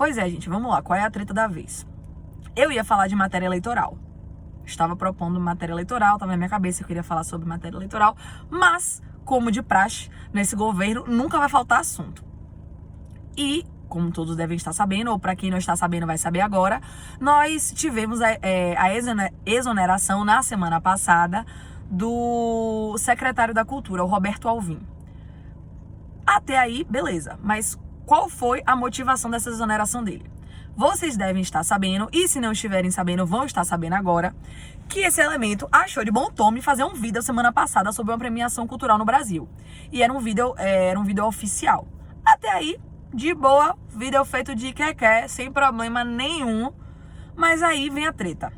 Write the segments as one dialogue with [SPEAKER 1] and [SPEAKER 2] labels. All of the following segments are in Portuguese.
[SPEAKER 1] Pois é, gente, vamos lá. Qual é a treta da vez? Eu ia falar de matéria eleitoral. Estava propondo matéria eleitoral, estava na minha cabeça, eu queria falar sobre matéria eleitoral. Mas, como de praxe, nesse governo nunca vai faltar assunto. E, como todos devem estar sabendo, ou para quem não está sabendo vai saber agora, nós tivemos a exoneração na semana passada do secretário da Cultura, o Roberto Alvim. Até aí, beleza. Mas qual foi a motivação dessa exoneração dele? Vocês devem estar sabendo, e se não estiverem sabendo, vão estar sabendo agora, que esse elemento achou de bom tom me fazer um vídeo semana passada sobre uma premiação cultural no Brasil. E era um vídeo oficial. Até aí, de boa, vídeo feito de quer, sem problema nenhum. Mas aí vem a treta.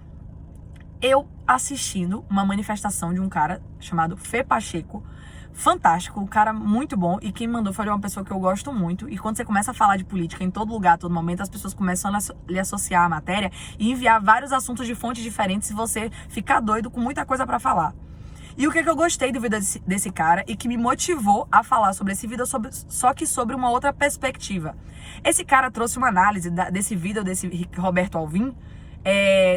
[SPEAKER 1] Eu assistindo uma manifestação de um cara chamado Fê Pacheco, fantástico, um cara muito bom, e quem mandou foi uma pessoa que eu gosto muito. E quando você começa a falar de política em todo lugar, a todo momento, as pessoas começam a lhe associar à matéria e enviar vários assuntos de fontes diferentes e você fica doido com muita coisa pra falar. E o que eu gostei do vídeo desse cara e que me motivou a falar sobre esse vídeo, só que sobre uma outra perspectiva. Esse cara trouxe uma análise desse vídeo, desse Roberto Alvim,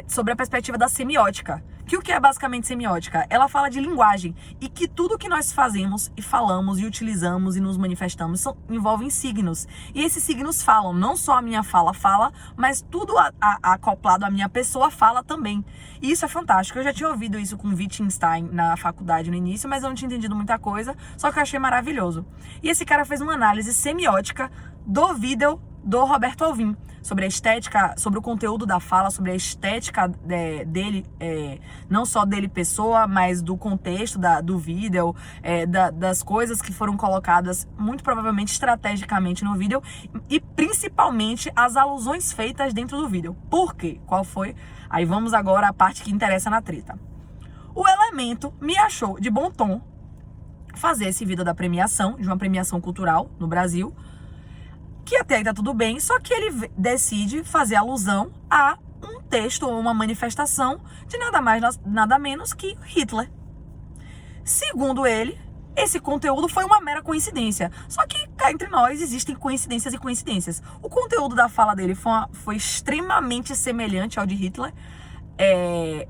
[SPEAKER 1] sobre a perspectiva da semiótica. Que o que é basicamente semiótica? Ela fala de linguagem e que tudo que nós fazemos e falamos e utilizamos e nos manifestamos envolvem signos. E esses signos falam, não só a minha fala, mas tudo acoplado à minha pessoa fala também. E isso é fantástico. Eu já tinha ouvido isso com Wittgenstein na faculdade no início, mas eu não tinha entendido muita coisa, só que eu achei maravilhoso. E esse cara fez uma análise semiótica do vídeo do Roberto Alvim, sobre a estética, sobre o conteúdo da fala, sobre a estética dele, não só dele pessoa, mas do contexto do vídeo, das coisas que foram colocadas, muito provavelmente estrategicamente no vídeo, e principalmente as alusões feitas dentro do vídeo. Por quê? Qual foi? Aí vamos agora à parte que interessa na treta. O elemento me achou de bom tom fazer esse vídeo da premiação, de uma premiação cultural no Brasil, que até aí tá tudo bem, só que ele decide fazer alusão a um texto ou uma manifestação de nada mais, nada menos que Hitler. Segundo ele, esse conteúdo foi uma mera coincidência. Só que cá entre nós existem coincidências e coincidências. O conteúdo da fala dele foi extremamente semelhante ao de Hitler,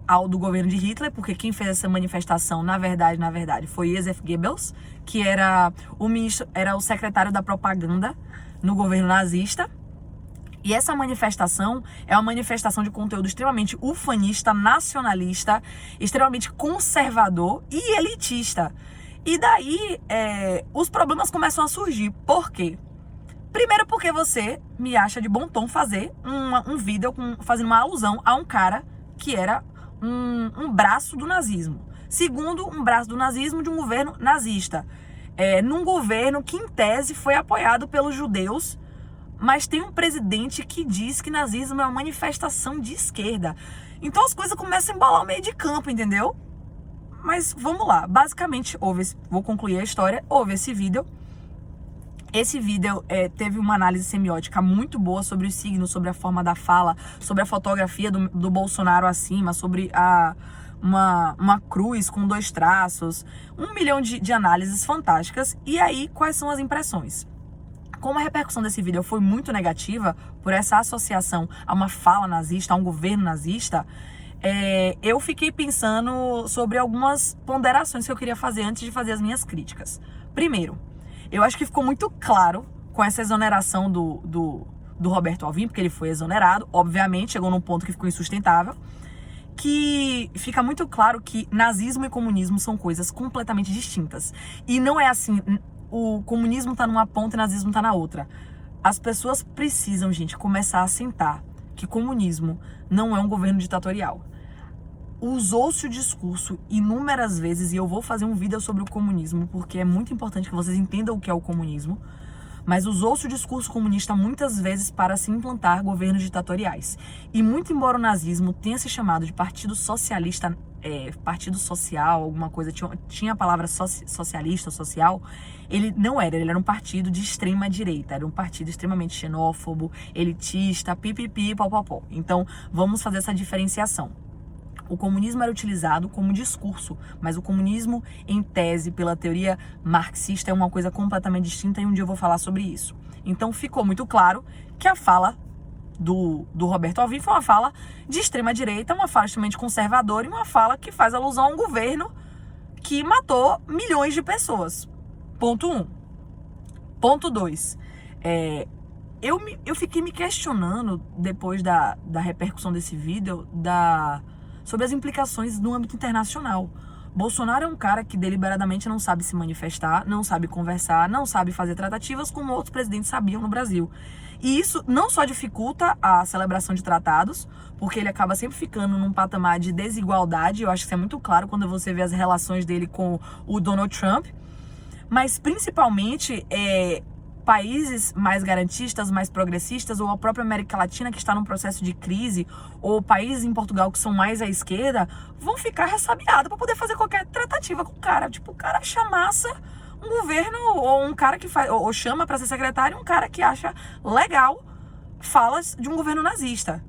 [SPEAKER 1] ao do governo de Hitler, porque quem fez essa manifestação, na verdade, foi Joseph Goebbels, que era o secretário da propaganda no governo nazista. E essa manifestação é uma manifestação de conteúdo extremamente ufanista, nacionalista, extremamente conservador e elitista. E daí os problemas começam a surgir. Por quê? Primeiro porque você me acha de bom tom fazer um vídeo fazendo uma alusão a um cara que era um braço do nazismo. Segundo, um braço do nazismo de um governo nazista. Num governo que, em tese, foi apoiado pelos judeus, mas tem um presidente que diz que nazismo é uma manifestação de esquerda. Então as coisas começam a embolar o meio de campo, entendeu? Mas vamos lá. Basicamente, vou concluir a história. Houve esse vídeo. Esse vídeo teve uma análise semiótica muito boa sobre os signos, sobre a forma da fala, sobre a fotografia do Bolsonaro acima, sobre uma cruz com 2 traços, 1 milhão de análises fantásticas. E aí, quais são as impressões? Como a repercussão desse vídeo foi muito negativa por essa associação a uma fala nazista, a um governo nazista, eu fiquei pensando sobre algumas ponderações que eu queria fazer antes de fazer as minhas críticas. Primeiro, eu acho que ficou muito claro com essa exoneração do Roberto Alvim, porque ele foi exonerado, obviamente, chegou num ponto que ficou insustentável, que fica muito claro que nazismo e comunismo são coisas completamente distintas. E não é assim, o comunismo tá numa ponta e o nazismo tá na outra. As pessoas precisam, gente, começar a sentar que comunismo não é um governo ditatorial. Usou-se o discurso inúmeras vezes, e eu vou fazer um vídeo sobre o comunismo, porque é muito importante que vocês entendam o que é o comunismo, mas usou-se o discurso comunista muitas vezes para se implantar governos ditatoriais. E muito embora o nazismo tenha se chamado de partido socialista, partido social, alguma coisa, tinha a palavra socialista, social, ele não era, ele era um partido de extrema direita, era um partido extremamente xenófobo, elitista, pipipi, popopó. Então, vamos fazer essa diferenciação. O comunismo era utilizado como discurso, mas o comunismo, em tese, pela teoria marxista, é uma coisa completamente distinta, e um dia eu vou falar sobre isso. Então ficou muito claro que a fala do Roberto Alvim foi uma fala de extrema direita, uma fala extremamente conservadora e uma fala que faz alusão a um governo que matou milhões de pessoas. Ponto 1. Ponto 2. Eu fiquei me questionando, depois da repercussão desse vídeo, sobre as implicações no âmbito internacional. Bolsonaro é um cara que deliberadamente não sabe se manifestar, não sabe conversar, não sabe fazer tratativas como outros presidentes sabiam no Brasil. E isso não só dificulta a celebração de tratados, porque ele acaba sempre ficando num patamar de desigualdade, eu acho que isso é muito claro quando você vê as relações dele com o Donald Trump, mas principalmente países mais garantistas, mais progressistas, ou a própria América Latina que está num processo de crise, ou países em Portugal que são mais à esquerda, vão ficar ressabiados para poder fazer qualquer tratativa com o cara. Tipo, o cara chamaça um governo, ou um cara que faz, ou chama para ser secretário um cara que acha legal falas de um governo nazista.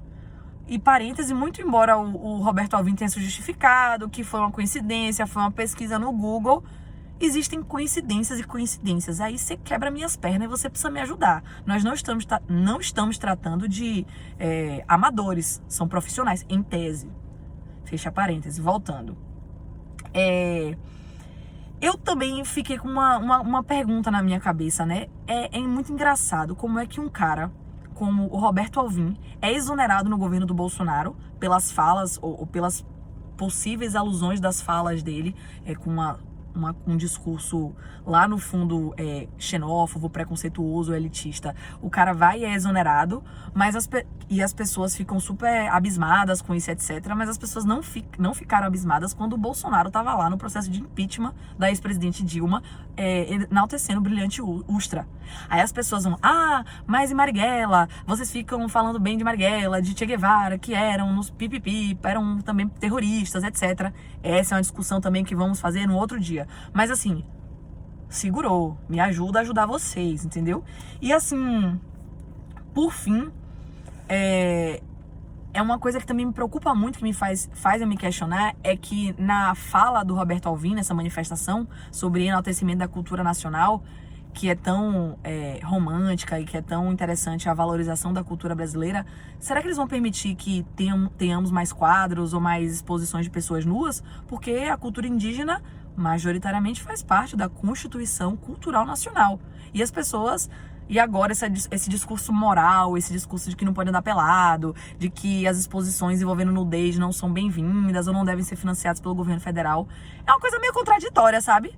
[SPEAKER 1] E parêntese, muito embora o Roberto Alvim tenha se justificado, que foi uma coincidência, foi uma pesquisa no Google, existem coincidências e coincidências. Aí você quebra minhas pernas e você precisa me ajudar. Nós não estamos tratando de amadores, são profissionais, em tese. Fecha parêntese, voltando. Eu também fiquei com uma pergunta na minha cabeça, né? É muito engraçado como é que um cara como o Roberto Alvim é exonerado no governo do Bolsonaro pelas falas ou pelas possíveis alusões das falas dele, com um discurso lá no fundo xenófobo, preconceituoso, elitista. O cara vai e é exonerado, mas as pessoas ficam super abismadas com isso, etc. Mas as pessoas não ficaram abismadas quando o Bolsonaro estava lá no processo de impeachment da ex-presidente Dilma, enaltecendo o brilhante Ustra. Aí as pessoas vão, mas e Marighella? Vocês ficam falando bem de Marighella, de Che Guevara, que eram nos pipipi, eram também terroristas, etc. Essa é uma discussão também que vamos fazer no outro dia. Mas assim, segurou, me ajuda a ajudar vocês, entendeu? E assim, por fim, é uma coisa que também me preocupa muito, que me faz eu me questionar, é que na fala do Roberto Alvim, nessa manifestação sobre enaltecimento da cultura nacional, que é tão romântica e que é tão interessante a valorização da cultura brasileira, será que eles vão permitir que tenhamos mais quadros ou mais exposições de pessoas nuas? Porque a cultura indígena majoritariamente faz parte da Constituição Cultural Nacional. E as pessoas... E agora esse discurso moral, esse discurso de que não pode andar pelado, de que as exposições envolvendo nudez não são bem-vindas ou não devem ser financiadas pelo governo federal, é uma coisa meio contraditória, sabe?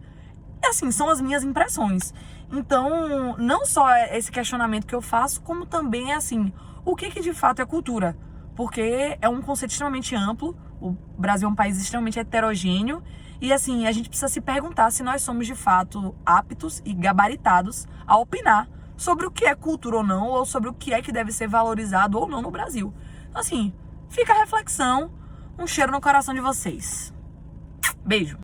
[SPEAKER 1] E assim, são as minhas impressões. Então, não só esse questionamento que eu faço, como também é assim, o que de fato é cultura? Porque é um conceito extremamente amplo, o Brasil é um país extremamente heterogêneo, e assim, a gente precisa se perguntar se nós somos de fato aptos e gabaritados a opinar sobre o que é cultura ou não, ou sobre o que é que deve ser valorizado ou não no Brasil. Então assim, fica a reflexão, um cheiro no coração de vocês. Beijo!